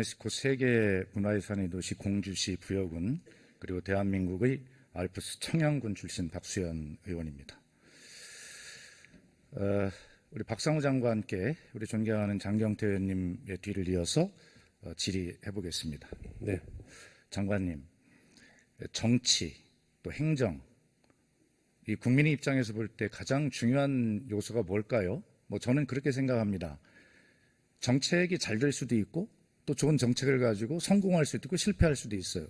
유네스코 세계 문화유산의 도시 공주시 부여군, 그리고 대한민국의 알프스 청양군 출신 박수현 의원입니다. 우리 박상우 장관께 우리 존경하는 장경태 의원님의 뒤를 이어서 질의해 보겠습니다. 네. 장관님, 정치 또 행정, 이 국민의 입장에서 볼 때 가장 중요한 요소가 뭘까요? 저는 그렇게 생각합니다. 정책이 잘 될 수도 있고 또 좋은 정책을 가지고 성공할 수도 있고 실패할 수도 있어요.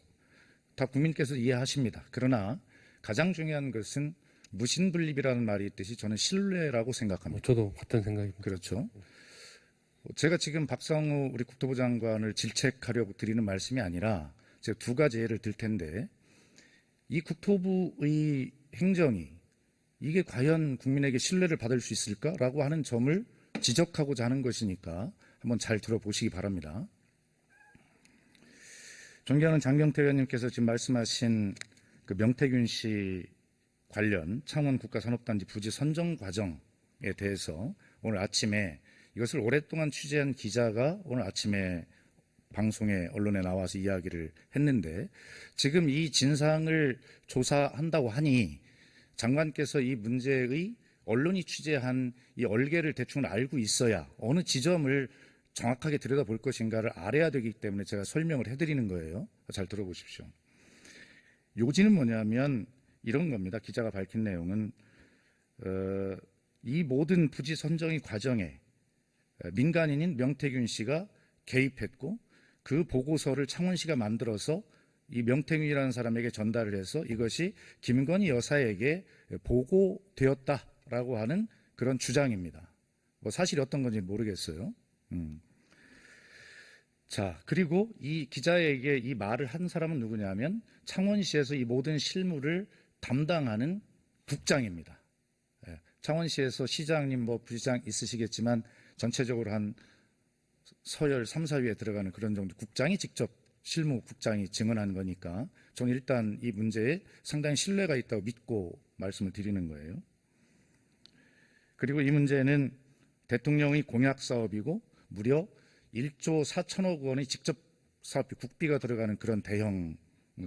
다 국민께서 이해하십니다. 그러나 가장 중요한 것은 무신분립이라는 말이 있듯이 저는 신뢰라고 생각합니다. 저도 같은 생각입니다. 그렇죠. 제가 지금 박상우 우리 국토부 장관을 질책하려고 드리는 말씀이 아니라 제가 두 가지 예를 들 텐데, 이 국토부의 행정이 이게 과연 국민에게 신뢰를 받을 수 있을까라고 하는 점을 지적하고자 하는 것이니까 한번 잘 들어보시기 바랍니다. 존경하는 장경태 의원님께서 지금 말씀하신 그 명태균 씨 관련 창원 국가산업단지 부지 선정 과정에 대해서 오늘 아침에 이것을 오랫동안 취재한 기자가 오늘 아침에 방송에 언론에 나와서 이야기를 했는데, 지금 이 진상을 조사한다고 하니 장관께서 이 문제의 언론이 취재한 이 얼개를 대충 알고 있어야 어느 지점을 정확하게 들여다볼 것인가를 알아야 되기 때문에 제가 설명을 해드리는 거예요. 잘 들어보십시오. 요지는 뭐냐면 이런 겁니다. 기자가 밝힌 내용은 이 모든 부지 선정의 과정에 민간인인 명태균 씨가 개입했고, 그 보고서를 창원시가 만들어서 이 명태균이라는 사람에게 전달을 해서 이것이 김건희 여사에게 보고되었다라고 하는 그런 주장입니다. 사실이 어떤 건지 모르겠어요. 자, 그리고 이 기자에게 이 말을 한 사람은 누구냐면 창원시에서 이 모든 실무를 담당하는 국장입니다. 창원시에서 시장님 부시장 있으시겠지만 전체적으로 한 서열 3, 4위에 들어가는 그런 정도 국장이 직접 실무국장이 증언한 거니까 저는 일단 이 문제에 상당히 신뢰가 있다고 믿고 말씀을 드리는 거예요. 그리고 이 문제는 대통령의 공약 사업이고 무려 1조 4천억 원의 직접 사업비, 국비가 들어가는 그런 대형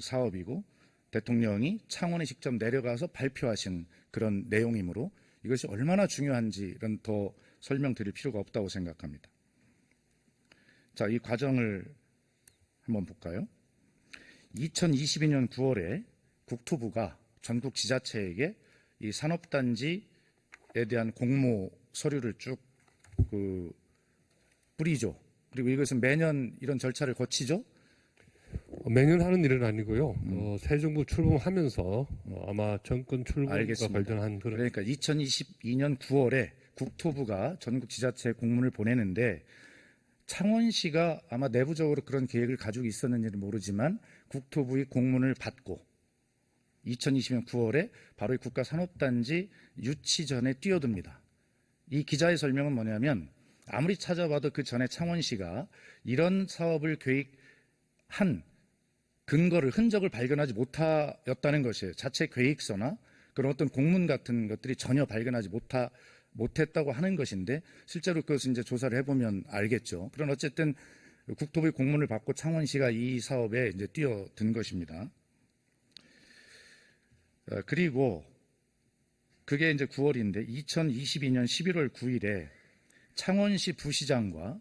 사업이고 대통령이 창원에 직접 내려가서 발표하신 그런 내용이므로 이것이 얼마나 중요한지는 더 설명드릴 필요가 없다고 생각합니다. 자, 이 과정을 한번 볼까요? 2022년 9월에 국토부가 전국 지자체에게 이 산업단지에 대한 공모 서류를 쭉 뿌리죠. 그리고 이것은 매년 이런 절차를 거치죠. 매년 하는 일은 아니고요. 새 정부 출범하면서 아마 정권 출범과 알겠습니다. 관련한 그런. 그러니까 2022년 9월에 국토부가 전국 지자체에 공문을 보내는데 창원시가 아마 내부적으로 그런 계획을 가지고 있었는지는 모르지만 국토부의 공문을 받고 2020년 9월에 바로 이 국가산업단지 유치 전에 뛰어듭니다. 이 기자의 설명은 뭐냐면 아무리 찾아봐도 그 전에 창원시가 이런 사업을 계획한 근거를, 흔적을 발견하지 못하였다는 것이에요. 자체 계획서나 그런 어떤 공문 같은 것들이 전혀 발견하지 못했다고 하는 것인데 실제로 그것을 이제 조사를 해보면 알겠죠. 그런 어쨌든 국토부의 공문을 받고 창원시가 이 사업에 이제 뛰어든 것입니다. 그리고 그게 이제 9월인데 2022년 11월 9일에 창원시 부시장과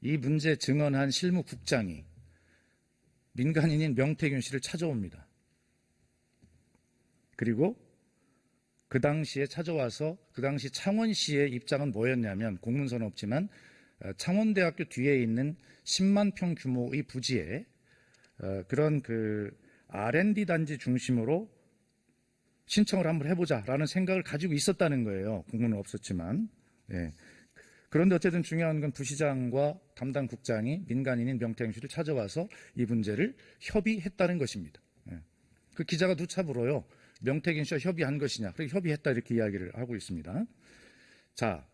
이 문제 증언한 실무국장이 민간인인 명태균 씨를 찾아옵니다. 그리고 그 당시에 찾아와서 그 당시 창원시의 입장은 뭐였냐면 공문서는 없지만 창원대학교 뒤에 있는 10만 평 규모의 부지에 그런 R&D 단지 중심으로 신청을 한번 해보자라는 생각을 가지고 있었다는 거예요. 공문은 없었지만. 예. 그런데 어쨌든 중요한 건 부시장과 담당 국장이 민간인인 명태균 씨를 찾아와서 이 문제를 협의했다는 것입니다. 예. 그 기자가 누차 물어요. 명태균 씨와 협의한 것이냐. 그래서 협의했다 이렇게 이야기를 하고 있습니다. 자,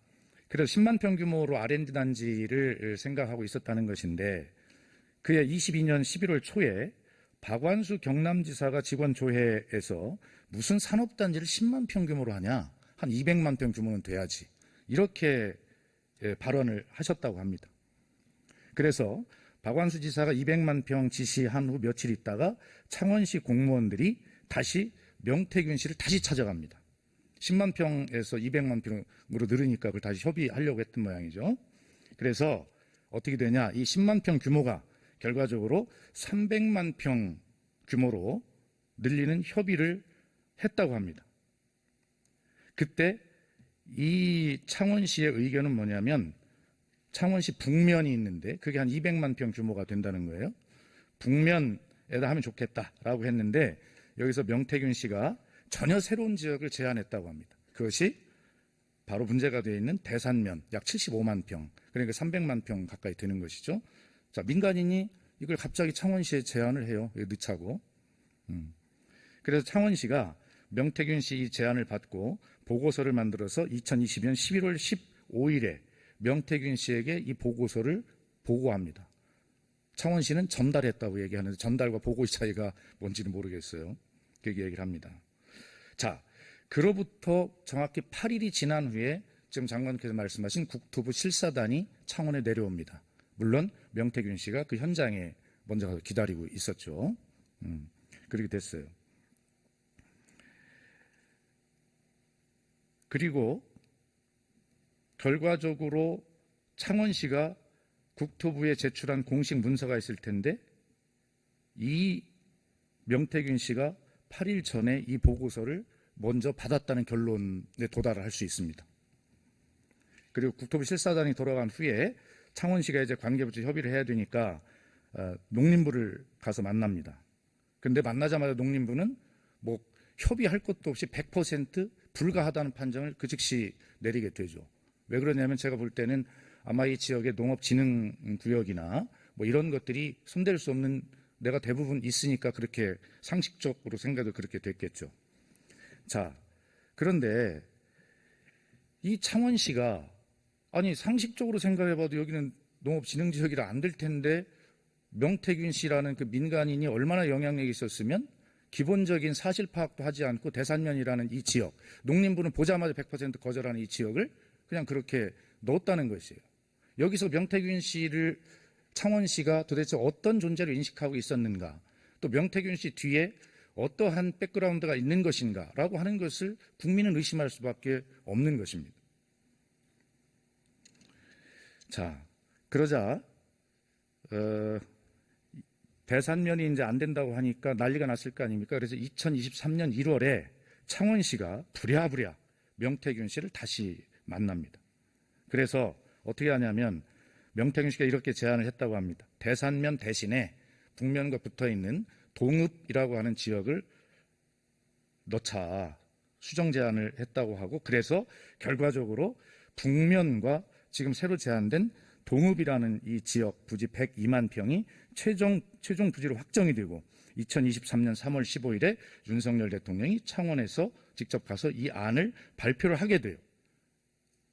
그래서 10만 평 규모로 R&D 단지를 생각하고 있었다는 것인데 그해 22년 11월 초에 박완수 경남지사가 직원 조회에서 무슨 산업단지를 10만 평 규모로 하냐. 한 200만 평 규모는 돼야지. 이렇게 발언을 하셨다고 합니다. 그래서 박완수 지사가 200만 평 지시한 후 며칠 있다가 창원시 공무원들이 다시 명태균 씨를 다시 찾아갑니다. 10만 평에서 200만 평으로 늘으니까 그걸 다시 협의하려고 했던 모양이죠. 그래서 어떻게 되냐, 이 10만 평 규모가 결과적으로 300만 평 규모로 늘리는 협의를 했다고 합니다. 그때 이 창원시의 의견은 뭐냐면, 창원시 북면이 있는데 그게 한 200만 평 규모가 된다는 거예요. 북면에다 하면 좋겠다라고 했는데, 여기서 명태균 씨가 전혀 새로운 지역을 제안했다고 합니다. 그것이 바로 문제가 되어 있는 대산면, 약 75만 평, 그러니까 300만 평 가까이 되는 것이죠. 자, 민간인이 이걸 갑자기 창원시에 제안을 해요. 늦차고. 그래서 창원시가 명태균 씨 이 제안을 받고 보고서를 만들어서 2020년 11월 15일에 명태균 씨에게 이 보고서를 보고합니다. 창원시는 전달했다고 얘기하는데 전달과 보고의 차이가 뭔지는 모르겠어요. 그렇게 얘기를 합니다. 자, 그로부터 정확히 8일이 지난 후에 지금 장관께서 말씀하신 국토부 실사단이 창원에 내려옵니다. 물론 명태균 씨가 그 현장에 먼저 가서 기다리고 있었죠. 그렇게 됐어요. 그리고 결과적으로 창원시가 국토부에 제출한 공식 문서가 있을 텐데, 이 명태균 씨가 8일 전에 이 보고서를 먼저 받았다는 결론에 도달을 할 수 있습니다. 그리고 국토부 실사단이 돌아간 후에 창원시가 이제 관계부처 협의를 해야 되니까 농림부를 가서 만납니다. 그런데 만나자마자 농림부는 뭐 협의할 것도 없이 100% 불가하다는 판정을 그 즉시 내리게 되죠. 왜 그러냐면 제가 볼 때는 아마 이 지역의 농업진흥구역이나 뭐 이런 것들이 손댈 수 없는 데가 대부분 있으니까 그렇게 상식적으로 생각도 그렇게 됐겠죠. 자, 그런데 이 창원시가 아니 상식적으로 생각해봐도 여기는 농업진흥지역이라 안 될 텐데 명태균 씨라는 그 민간인이 얼마나 영향력이 있었으면 기본적인 사실 파악도 하지 않고 대산면이라는 이 지역, 농림부는 보자마자 100% 거절하는 이 지역을 그냥 그렇게 넣었다는 것이에요. 여기서 명태균 씨를 창원시가 도대체 어떤 존재로 인식하고 있었는가, 또 명태균 씨 뒤에 어떠한 백그라운드가 있는 것인가라고 하는 것을 국민은 의심할 수밖에 없는 것입니다. 자, 그러자 대산면이 이제 안 된다고 하니까 난리가 났을 거 아닙니까? 그래서 2023년 1월에 창원시가 부랴부랴 명태균 씨를 다시 만납니다. 그래서 어떻게 하냐면 명태균 씨가 이렇게 제안을 했다고 합니다. 대산면 대신에 북면과 붙어있는 동읍이라고 하는 지역을 넣자 수정 제안을 했다고 하고, 그래서 결과적으로 북면과 지금 새로 제안된 동읍이라는 이 지역 부지 102만 평이 최종 부지로 확정이 되고 2023년 3월 15일에 윤석열 대통령이 창원에서 직접 가서 이 안을 발표를 하게 돼요.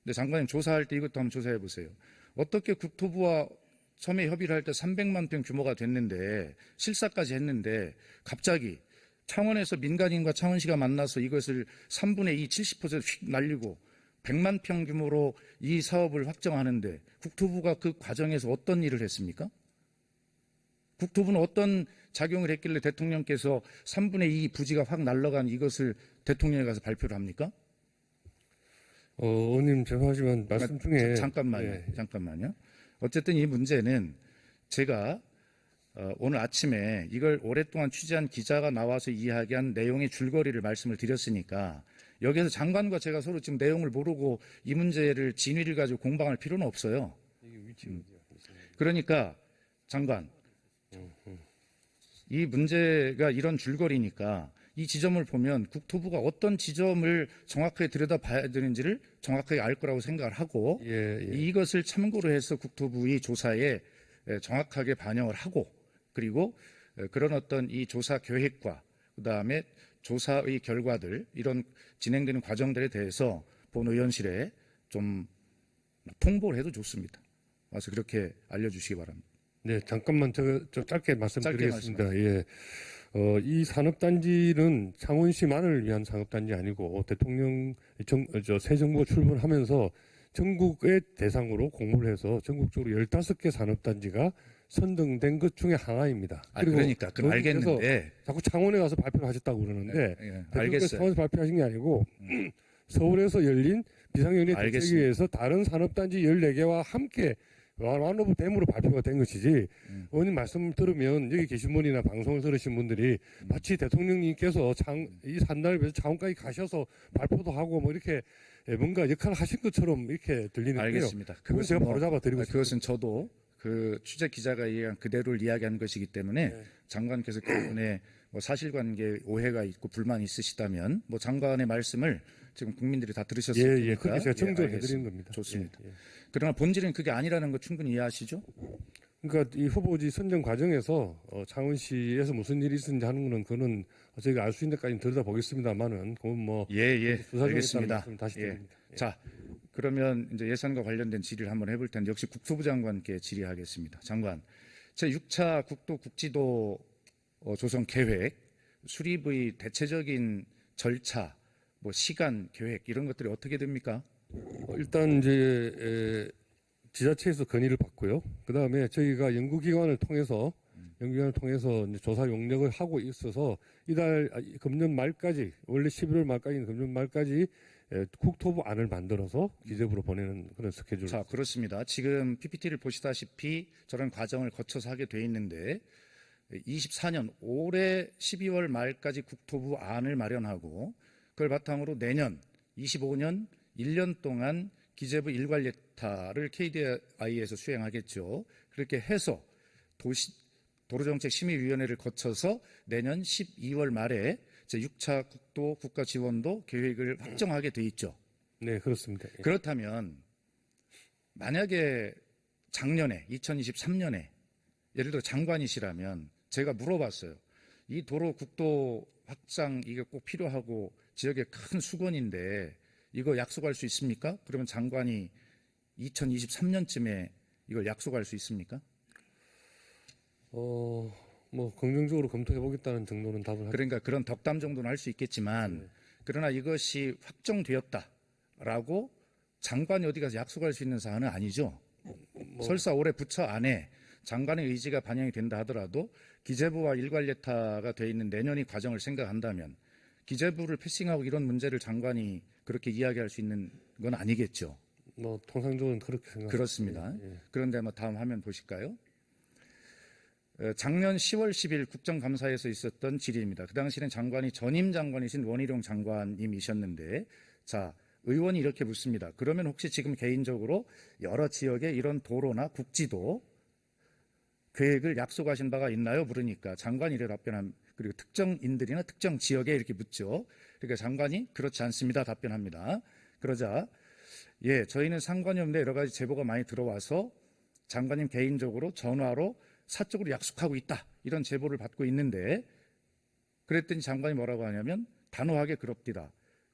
근데 장관님 조사할 때 이것도 한번 조사해 보세요. 어떻게 국토부와 처음에 협의를 할 때 300만 평 규모가 됐는데 실사까지 했는데 갑자기 창원에서 민간인과 창원시가 만나서 이것을 3분의 2, 70% 날리고 100만 평 규모로 이 사업을 확정하는데 국토부가 그 과정에서 어떤 일을 했습니까? 국토부는 어떤 작용을 했길래 대통령께서 3분의 2 부지가 확 날아간 이것을 대통령에 가서 발표를 합니까? 의원님 죄송하지만 말씀 중에 잠깐만요. 어쨌든 이 문제는 제가 오늘 아침에 이걸 오랫동안 취재한 기자가 나와서 이야기한 내용의 줄거리를 말씀을 드렸으니까 여기에서 장관과 제가 서로 지금 내용을 모르고 이 문제를 진위를 가지고 공방할 필요는 없어요. 그러니까 장관, 이 문제가 이런 줄거리니까 이 지점을 보면 국토부가 어떤 지점을 정확하게 들여다봐야 되는지를 정확하게 알 거라고 생각을 하고 이것을 참고로 해서 국토부의 조사에 정확하게 반영을 하고, 그리고 그런 어떤 이 조사 계획과 그다음에 조사의 결과들, 이런 진행되는 과정들에 대해서 본 의원실에 좀 통보를 해도 좋습니다. 와서 그렇게 알려주시기 바랍니다. 네, 잠깐만 저 짧게 말씀드리겠습니다. 이 산업단지는 창원시만을 위한 산업단지 아니고 새 정부가 출범하면서 전국의 대상으로 공모를 해서 전국적으로 15개 산업단지가 선정된 것 중에 하나입니다. 그러니까 그건 알겠는데 자꾸 창원에 가서 발표를 하셨다고 그러는데 알겠어요. 창원에서 발표하신 게 아니고 서울에서 열린 비상경제 알겠습니다. 대책위에서 다른 산업단지 14개와 함께 완오브댐으로 발표가 된 것이지 의원님 말씀 들으면 여기 계신 분이나 방송을 들으신 분들이 마치 대통령님께서 이 산단을 위해서 창원까지 가셔서 발표도 하고 뭐 이렇게 뭔가 역할을 하신 것처럼 이렇게 들리는데요. 알겠습니다. 그건 제가 바로 잡아드리고 싶습니다. 그것은 저도 그 취재 기자가 얘기한 그대로를 이야기한 것이기 때문에 네. 장관께서 그분의 뭐 사실관계 오해가 있고 불만이 있으시다면 뭐 장관의 말씀을 지금 국민들이 다 들으셨을 예, 테니까 그렇게 제가 정정을 알겠습니다. 해드리는 겁니다. 좋습니다. 예. 그러나 본질은 그게 아니라는 거 충분히 이해하시죠? 그러니까 이 후보지 선정 과정에서 창원시에서 무슨 일이 있었는지 하는 거는 그거는 저희가 알 수 있는 데까지 들여다보겠습니다만은 그건 뭐 알겠습니다. 다시 드립니다. 예. 자, 그러면 이제 예산과 관련된 질의를 한번 해볼 텐데 역시 국토부 장관께 질의하겠습니다. 장관, 제6차 국도 국지도 조성 계획, 수립의 대체적인 절차, 뭐 시간 계획 이런 것들이 어떻게 됩니까? 일단 이제 지자체에서 건의를 받고요. 그 다음에 저희가 연구기관을 통해서 이제 조사 용역을 하고 있어서 금년 말까지 원래 11월 말까지는 금년 말까지 국토부 안을 만들어서 기재부로 보내는 그런 스케줄. 자, 그렇습니다. 지금 PPT를 보시다시피 저런 과정을 거쳐서 하게 돼 있는데 24년 올해 12월 말까지 국토부 안을 마련하고 그걸 바탕으로 내년 25년 1년 동안 기재부 일괄 예타를 KDI에서 수행하겠죠. 그렇게 해서 도로정책심의위원회를 거쳐서 내년 12월 말에 제6차 국도 국가 지원도 계획을 확정하게 돼 있죠. 네, 그렇습니다. 예. 그렇다면 만약에 작년에 2023년에 예를 들어 장관이시라면 제가 물어봤어요. 이 도로 국도 확장 이게 꼭 필요하고 지역의 큰 수건인데 이거 약속할 수 있습니까? 그러면 장관이 2023년쯤에 이걸 약속할 수 있습니까? 뭐 긍정적으로 검토해 보겠다는 정도는 답을 하죠. 그러니까 그런 덕담 정도는 할 수 있겠지만 그러나 이것이 확정되었다라고 장관이 어디 가서 약속할 수 있는 사안은 아니죠. 설사 올해 부처 안에 장관의 의지가 반영이 된다 하더라도 기재부와 일괄 예타가 돼 있는 내년의 과정을 생각한다면 기재부를 패싱하고 이런 문제를 장관이 그렇게 이야기할 수 있는 건 아니겠죠. 뭐 통상적으로는 그렇게 생각합니다. 그렇습니다. 그런데 뭐 다음 화면 보실까요? 작년 10월 10일 국정감사에서 있었던 질의입니다. 그 당시에는 장관이 전임 장관이신 원희룡 장관님이셨는데 자, 의원이 이렇게 묻습니다. 그러면 혹시 지금 개인적으로 여러 지역에 이런 도로나 국지도 계획을 약속하신 바가 있나요? 물으니까 장관이 이래 답변한 그리고 특정인들이나 특정 지역에 이렇게 묻죠. 그러니까 장관이 그렇지 않습니다. 답변합니다. 그러자 예, 저희는 상관이 없는데 여러 가지 제보가 많이 들어와서 장관님 개인적으로 전화로 사적으로 약속하고 있다. 이런 제보를 받고 있는데 그랬더니 장관이 뭐라고 하냐면 단호하게 그럽디다.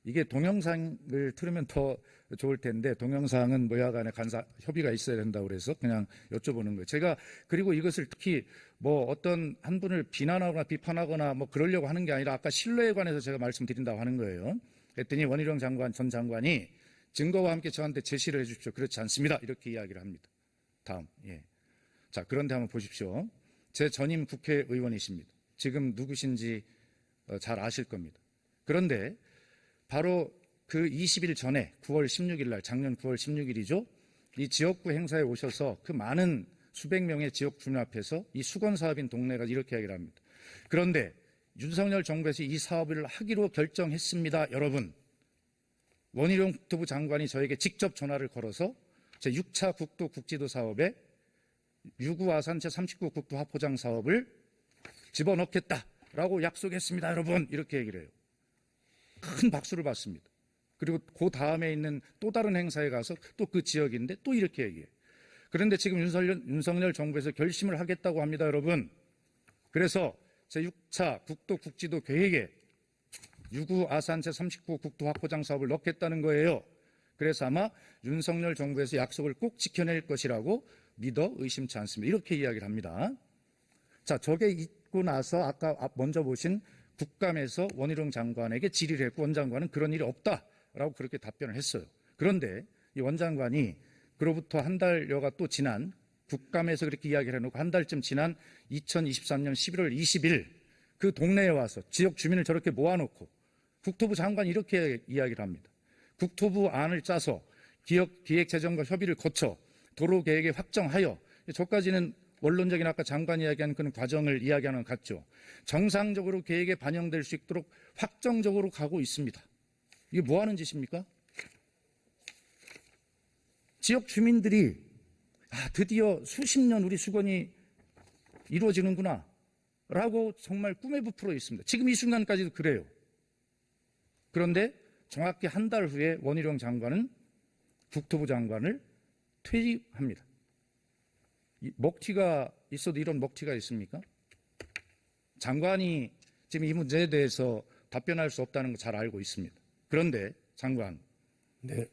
이게 동영상을 틀으면 더 좋을 텐데 동영상은 뭐야간에 협의가 있어야 된다고 그래서 그냥 여쭤보는 거예요. 제가 그리고 이것을 특히 뭐 어떤 한 분을 비난하거나 비판하거나 뭐 그러려고 하는 게 아니라 아까 신뢰에 관해서 제가 말씀드린다고 하는 거예요. 그랬더니 원희룡 전 장관이 증거와 함께 저한테 제시를 해 주십시오. 그렇지 않습니다. 이렇게 이야기를 합니다. 다음. 예. 자, 그런데 한번 보십시오. 제 전임 국회의원이십니다. 지금 누구신지 잘 아실 겁니다. 그런데 바로 그 20일 전에 9월 16일 날 작년 9월 16일이죠. 이 지역구 행사에 오셔서 그 많은 수백 명의 지역 주민 앞에서 이 수건 사업인 동네가 이렇게 이야기를 합니다. 그런데 윤석열 정부에서 이 사업을 하기로 결정했습니다. 여러분. 원희룡 국토부 장관이 저에게 직접 전화를 걸어서 제6차 국도 국지도 사업에 유구 아산 제39 국도 하포장 사업을 집어넣겠다라고 약속했습니다. 여러분. 이렇게 얘기를 해요. 큰 박수를 받습니다. 그리고 그 다음에 있는 또 다른 행사에 가서 또 그 지역인데 또 이렇게 얘기해요. 그런데 지금 윤석열 정부에서 결심을 하겠다고 합니다. 여러분. 그래서 제6차 국도 국지도 계획에 유구 아산 제39 국도 확포장 사업을 넣겠다는 거예요. 그래서 아마 윤석열 정부에서 약속을 꼭 지켜낼 것이라고 믿어 의심치 않습니다. 이렇게 이야기를 합니다. 자, 저게 있고 나서 아까 먼저 보신 국감에서 원희룡 장관에게 질의를 했고 원 장관은 그런 일이 없다라고 그렇게 답변을 했어요. 그런데 이 원 장관이 그로부터 한 달여가 또 지난 국감에서 그렇게 이야기를 해놓고 한 달쯤 지난 2023년 11월 20일 그 동네에 와서 지역 주민을 저렇게 모아놓고 국토부 장관이 이렇게 이야기를 합니다. 국토부 안을 짜서 기획재정과 협의를 거쳐 도로계획에 확정하여, 저까지는 원론적인 아까 장관이 이야기한 그런 과정을 이야기하는 것 같죠. 정상적으로 계획에 반영될 수 있도록 확정적으로 가고 있습니다. 이게 뭐 하는 짓입니까? 지역 주민들이 드디어 수십 년 우리 수건이 이루어지는구나 라고 정말 꿈에 부풀어 있습니다. 지금 이 순간까지도 그래요. 그런데 정확히 한 달 후에 원희룡 장관은 국토부 장관을 퇴임합니다. 먹튀가 있어도 이런 먹튀가 있습니까? 장관이 지금 이 문제에 대해서 답변할 수 없다는 거 잘 알고 있습니다. 그런데 장관, 네.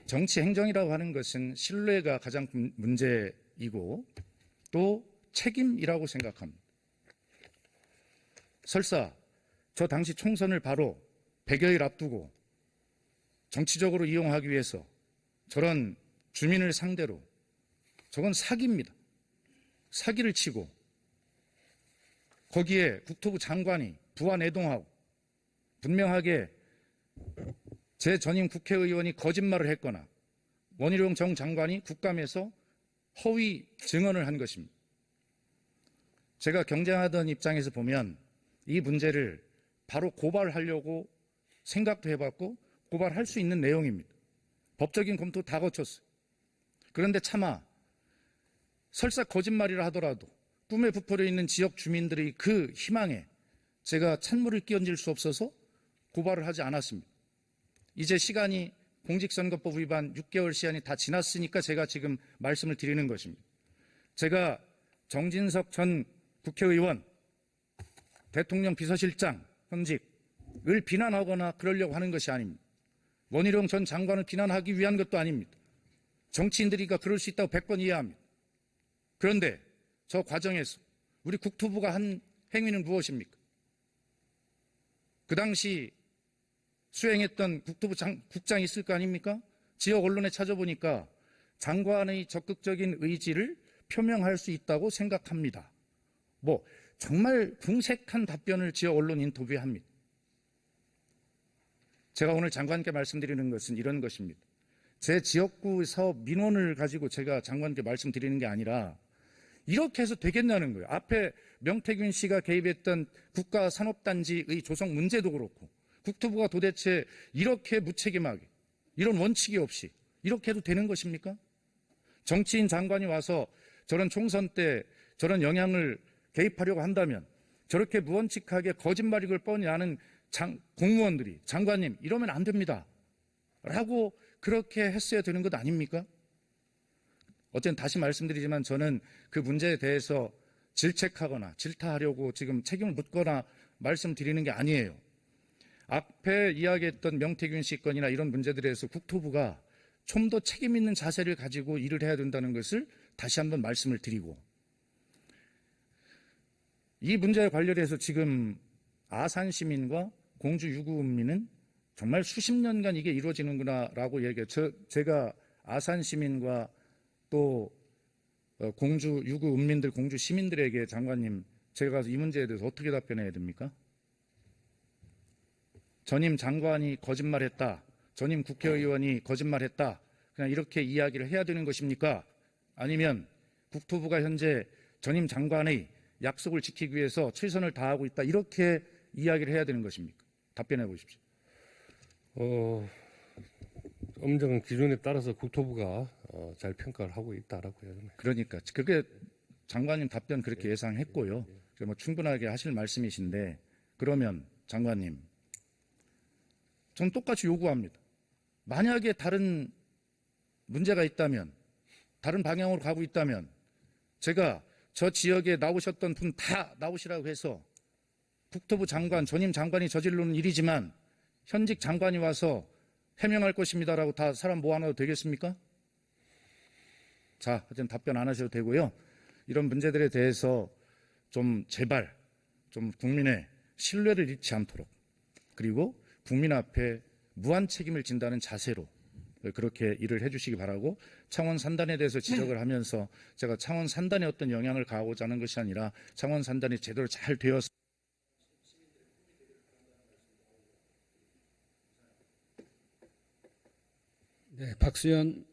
정치 행정이라고 하는 것은 신뢰가 가장 큰 문제이고 또 책임이라고 생각합니다. 설사 저 당시 총선을 바로 100여일 앞두고 정치적으로 이용하기 위해서 저런 주민을 상대로, 저건 사기입니다. 사기를 치고 거기에 국토부 장관이 부안해동하고 분명하게 제 전임 국회의원이 거짓말을 했거나 원희룡 정 장관이 국감에서 허위 증언을 한 것입니다. 제가 경쟁하던 입장에서 보면 이 문제를 바로 고발하려고 생각도 해봤고 고발할 수 있는 내용입니다. 법적인 검토 다 거쳤어요. 그런데 차마 설사 거짓말이라 하더라도 꿈에 부풀어 있는 지역 주민들의 그 희망에 제가 찬물을 끼얹을 수 없어서 고발을 하지 않았습니다. 이제 시간이 공직선거법 위반 6개월 시한이 다 지났으니까 제가 지금 말씀을 드리는 것입니다. 제가 정진석 전 국회의원, 대통령 비서실장 현직을 비난하거나 그러려고 하는 것이 아닙니다. 원희룡 전 장관을 비난하기 위한 것도 아닙니다. 정치인들이니까 그럴 수 있다고 100번 이해합니다. 그런데 저 과정에서 우리 국토부가 한 행위는 무엇입니까? 그 당시 수행했던 국토부 국장이 있을 거 아닙니까? 지역 언론에 찾아보니까 장관의 적극적인 의지를 표명할 수 있다고 생각합니다. 정말 궁색한 답변을 지역 언론 인터뷰에 합니다. 제가 오늘 장관께 말씀드리는 것은 이런 것입니다. 제 지역구 사업 민원을 가지고 제가 장관께 말씀드리는 게 아니라 이렇게 해서 되겠냐는 거예요. 앞에 명태균 씨가 개입했던 국가산업단지의 조성 문제도 그렇고 국토부가 도대체 이렇게 무책임하게 이런 원칙이 없이 이렇게 해도 되는 것입니까? 정치인 장관이 와서 저런 총선 때 저런 영향을 개입하려고 한다면 저렇게 무원칙하게 거짓말을 뻔히 아는 공무원들이 장관님 이러면 안 됩니다 라고 그렇게 했어야 되는 것 아닙니까? 어쨌든 다시 말씀드리지만 저는 그 문제에 대해서 질책하거나 질타하려고 지금 책임을 묻거나 말씀드리는 게 아니에요. 앞에 이야기했던 명태균 씨 건이나 이런 문제들에서 국토부가 좀 더 책임 있는 자세를 가지고 일을 해야 된다는 것을 다시 한번 말씀을 드리고, 이 문제에 관련해서 지금 아산 시민과 공주 유구읍민은 정말 수십 년간 이게 이루어지는구나라고 얘기해요. 제가 아산 시민과 또 공주 유구읍민들, 공주 시민들에게 장관님 제가 가서 이 문제에 대해서 어떻게 답변해야 됩니까? 전임 장관이 거짓말했다, 전임 국회의원이 거짓말했다, 그냥 이렇게 이야기를 해야 되는 것입니까? 아니면 국토부가 현재 전임 장관의 약속을 지키기 위해서 최선을 다하고 있다, 이렇게 이야기를 해야 되는 것입니까? 답변해 보십시오. 엄정한 기준에 따라서 국토부가 잘 평가를 하고 있다라고 해야 되나요? 그러니까 그게 장관님 답변 그렇게 예상했고요. 충분하게 하실 말씀이신데, 그러면 장관님, 전 똑같이 요구합니다. 만약에 다른 문제가 있다면, 다른 방향으로 가고 있다면 제가 저 지역에 나오셨던 분 다 나오시라고 해서 국토부 장관, 전임 장관이 저지르는 일이지만 현직 장관이 와서 해명할 것입니다라고 다 사람 모아놔도 되겠습니까? 자, 하여튼 답변 안 하셔도 되고요. 이런 문제들에 대해서 좀 제발 좀 국민의 신뢰를 잃지 않도록, 그리고 국민 앞에 무한 책임을 진다는 자세로 그렇게 일을 해주시기 바라고, 창원 산단에 대해서 지적을 하면서 제가 창원 산단에 어떤 영향을 가하고자 하는 것이 아니라 창원 산단이 제대로 잘 되어서 네, 박수현